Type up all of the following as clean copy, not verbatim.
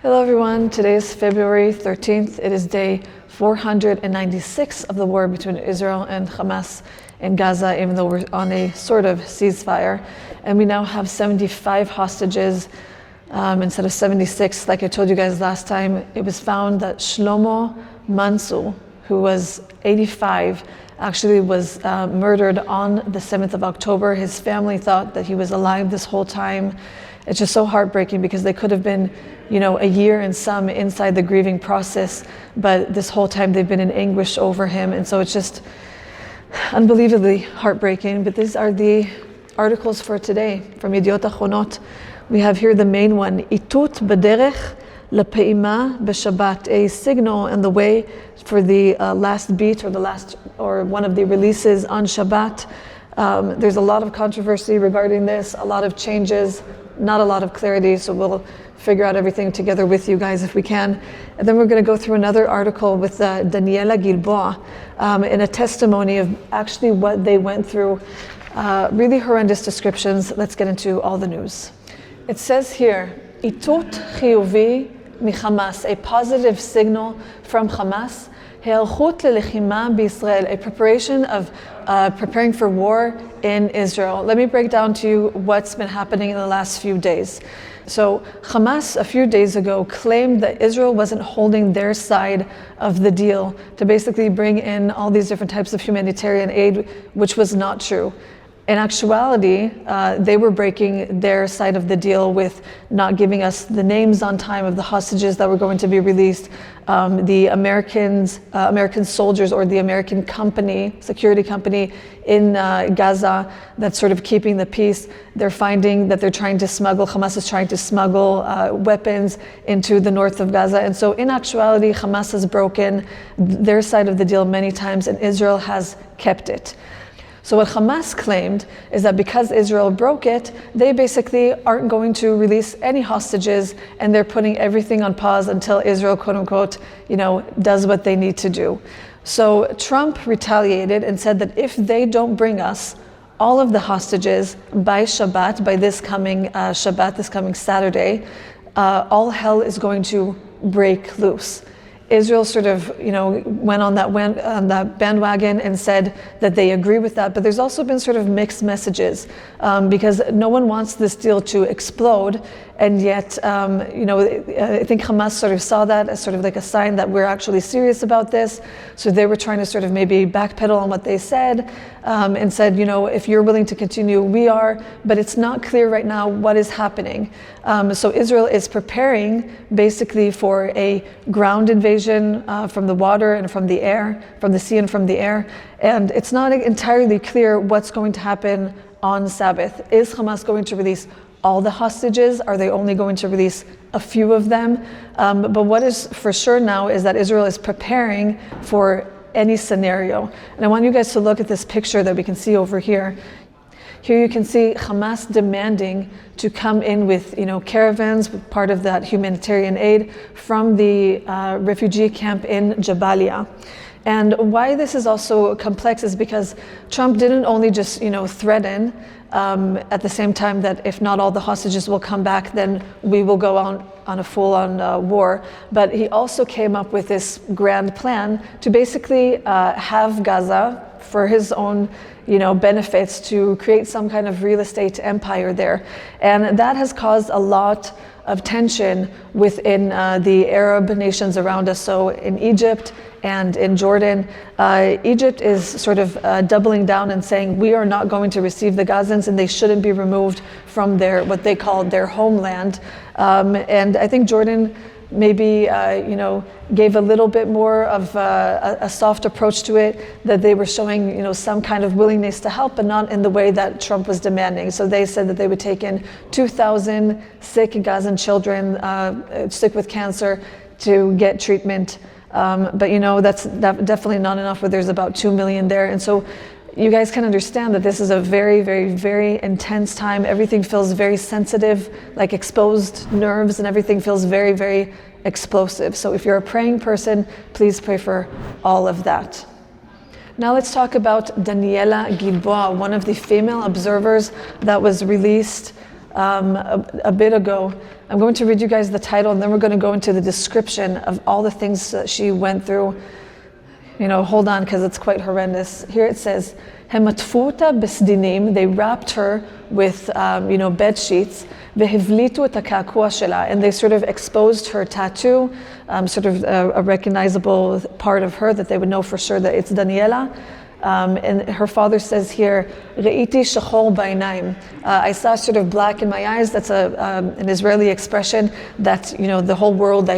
Hello everyone, today is February 13th. It is day 496 of the war between Israel and Hamas in Gaza, even though we're on a sort of ceasefire. And we now have 75 hostages instead of 76. Like I told you guys last time, it was found that Shlomo Manso, who was 85, actually was murdered on the 7th of October. His family thought that he was alive this whole time. It's just so heartbreaking because they could have been, a year and some inside the grieving process, but this whole time they've been in anguish over him. And so it's just unbelievably heartbreaking. But these are the articles for today from Yediot Achronot. We have here the main one, Itut b'derech lepe'ima b'Shabbat, a signal and the way for the last beat or one of the releases on Shabbat. There's a lot of controversy regarding this, a lot of changes, not a lot of clarity, so we'll figure out everything together with you guys if we can. And then we're going to go through another article with Daniella Gilboa in a testimony of actually what they went through, really horrendous descriptions. Let's get into all the news. It says here, Itut chiyuvi miChamas, a positive signal from Hamas, Hi'alchut leLechima b'Yisrael, a preparation of preparing for war in Israel. Let me break down to you what's been happening in the last few days. So Hamas a few days ago claimed that Israel wasn't holding their side of the deal to basically bring in all these different types of humanitarian aid, which was not true. In actuality, they were breaking their side of the deal with not giving us the names on time of the hostages that were going to be released. The American soldiers or the American security company in Gaza that's sort of keeping the peace, they're finding that Hamas is trying to smuggle weapons into the north of Gaza. And so in actuality, Hamas has broken their side of the deal many times and Israel has kept it. So what Hamas claimed is that because Israel broke it, they basically aren't going to release any hostages and they're putting everything on pause until Israel, quote unquote, does what they need to do. So Trump retaliated and said that if they don't bring us all of the hostages by Shabbat, by this coming Shabbat, this coming Saturday, all hell is going to break loose. Israel sort of, went on that bandwagon and said that they agree with that. But there's also been sort of mixed messages because no one wants this deal to explode. And yet, I think Hamas sort of saw that as sort of like a sign that we're actually serious about this. So they were trying to sort of maybe backpedal on what they said and said, if you're willing to continue, we are. But it's not clear right now what is happening. So Israel is preparing basically for a ground invasion from the water and from the air, from the sea and from the air. And it's not entirely clear what's going to happen on Sabbath. Is Hamas going to release all the hostages? Are they only going to release a few of them? But what is for sure now is that Israel is preparing for any scenario. And I want you guys to look at this picture that we can see over here. Here you can see Hamas demanding to come in with, caravans, part of that humanitarian aid from the refugee camp in Jabalia. And why this is also complex is because Trump didn't only just, threaten at the same time that if not all the hostages will come back, then we will go on a full-on war. But he also came up with this grand plan to basically have Gaza for his own benefits, to create some kind of real estate empire there. And that has caused a lot of tension within the Arab nations around us. So in Egypt and in Jordan, Egypt is sort of doubling down and saying we are not going to receive the Gazans and they shouldn't be removed from what they call their homeland. And I think Jordan maybe gave a little bit more of a soft approach to it, that they were showing some kind of willingness to help, but not in the way that Trump was demanding. So they said that they would take in 2,000 sick Gazan children, sick with cancer, to get treatment. But that's definitely not enough, where there's about 2 million there. And so you guys can understand that this is a very, very, very intense time. Everything feels very sensitive, like exposed nerves, and everything feels very, very explosive. So if you're a praying person, please pray for all of that. Now let's talk about Daniella Gilboa, one of the female observers that was released a bit ago. I'm going to read you guys the title, and then we're going to go into the description of all the things that she went through. Hold on, because it's quite horrendous. Here it says, Hematfuta besdinim, they wrapped her with, bed sheets, vehivlitu et hakakua shela, and they sort of exposed her tattoo, sort of a recognizable part of her that they would know for sure that it's Daniella. And her father says here, Re'iti shachor ba'inayim. I saw sort of black in my eyes. That's an Israeli expression that, the whole world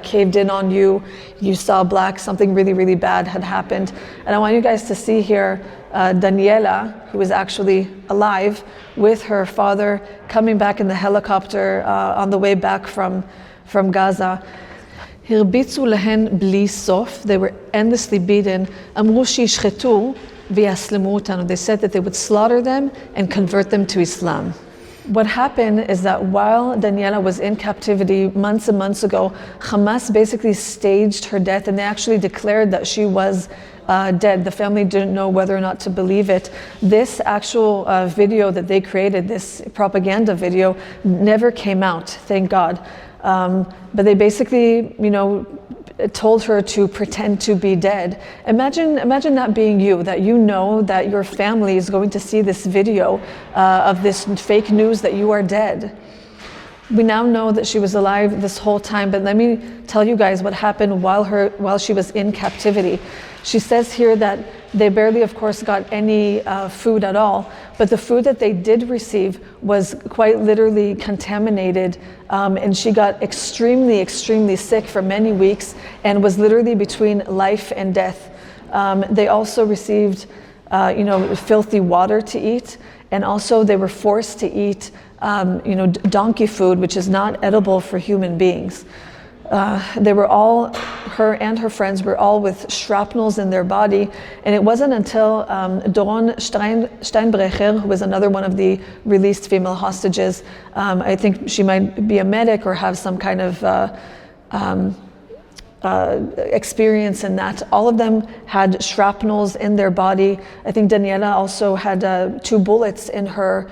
caved in on you. You saw black, something really, really bad had happened. And I want you guys to see here Daniella, who is actually alive, with her father coming back in the helicopter on the way back from Gaza. הרביצו להן בלי סוף, they were endlessly beaten, אמרו שישחטו ויסלמו אותנו. They said that they would slaughter them and convert them to Islam. What happened is that while Daniella was in captivity months and months ago, Hamas basically staged her death, and they actually declared that she was dead. The family didn't know whether or not to believe it. This actual video that they created, this propaganda video, never came out, thank God. But they basically, told her to pretend to be dead. Imagine that being you, that that your family is going to see this video of this fake news that you are dead. We now know that she was alive this whole time, but let me tell you guys what happened while she was in captivity. She says here that they barely, of course, got any food at all, but the food that they did receive was quite literally contaminated, and she got extremely, extremely sick for many weeks and was literally between life and death. They also received, filthy water to eat, and also they were forced to eat, donkey food, which is not edible for human beings. They were all, her and her friends were all with shrapnels in their body, and it wasn't until Doron Steinbrecher, who was another one of the released female hostages, I think she might be a medic or have some kind of experience in that. All of them had shrapnels in their body. I think Daniella also had 2 bullets in her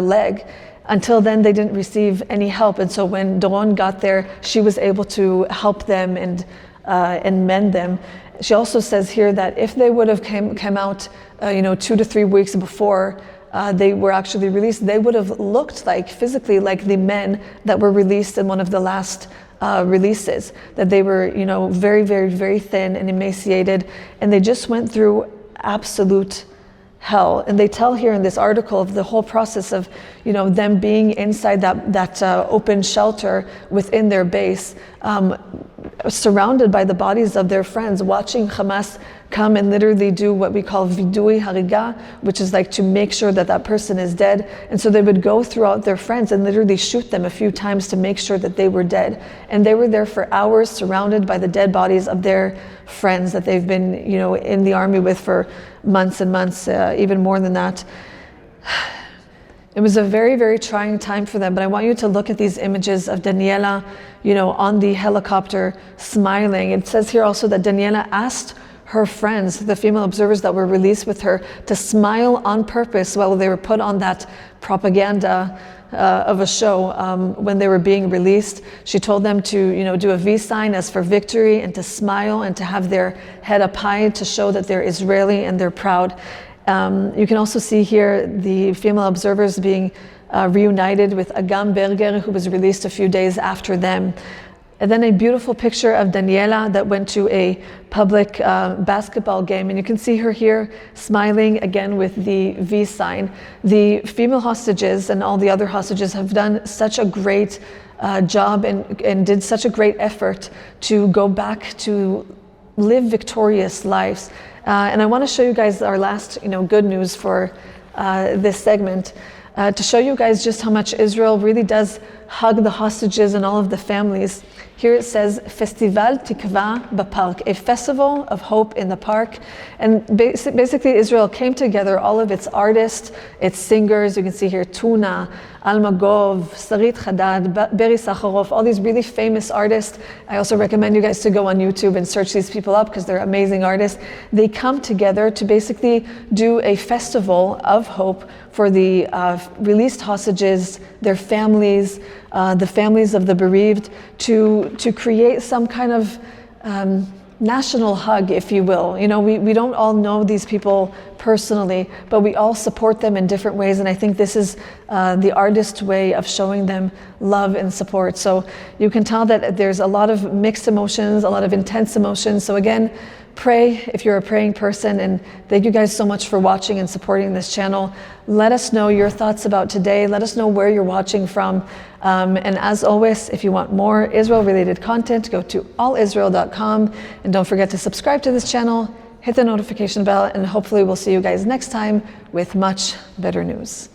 leg. Until then, they didn't receive any help, and so when Doron got there, she was able to help them and mend them. She also says here that if they would have come out, 2 to 3 weeks before they were actually released, they would have looked physically like the men that were released in one of the last releases. That they were, very, very, very thin and emaciated, and they just went through absolute hell. And they tell here in this article of the whole process of, them being inside that open shelter within their base, surrounded by the bodies of their friends, watching Hamas come and literally do what we call vidui hariga, which is to make sure that person is dead. And so they would go throughout their friends and literally shoot them a few times to make sure that they were dead. And they were there for hours, surrounded by the dead bodies of their friends that they've been, in the army with for months and months, even more than that. It was a very, very trying time for them, but I want you to look at these images of Daniella, on the helicopter smiling. It says here also that Daniella asked her friends, the female observers that were released with her, to smile on purpose while they were put on that propaganda of a show when they were being released. She told them to, do a V sign as for victory, and to smile and to have their head up high to show that they're Israeli and they're proud. You can also see here the female observers being reunited with Agam Berger, who was released a few days after them. And then a beautiful picture of Daniella that went to a public basketball game. And you can see her here smiling again with the V sign. The female hostages and all the other hostages have done such a great job and did such a great effort to go back to live victorious lives. And I want to show you guys our last, good news for this segment, to show you guys just how much Israel really does hug the hostages and all of the families. Here it says, Festival Tikva B'Park, a festival of hope in the park. And basically Israel came together, all of its artists, its singers, you can see here Tuna, Almagov, Sarit Haddad, Beri Sakharov, all these really famous artists. I also recommend you guys to go on YouTube and search these people up because they're amazing artists. They come together to basically do a festival of hope for the released hostages, their families, the families of the bereaved, to create some kind of national hug, if you will. You know, we don't all know these people personally, but we all support them in different ways, and I think this is the artist's way of showing them love and support. So you can tell that there's a lot of mixed emotions, a lot of intense emotions. So again, pray if you're a praying person, and thank you guys so much for watching and supporting this channel. Let us know your thoughts about today. Let us know where you're watching from. And as always, if you want more Israel-related content, go to allisrael.com, and don't forget to subscribe to this channel, hit the notification bell, and hopefully we'll see you guys next time with much better news.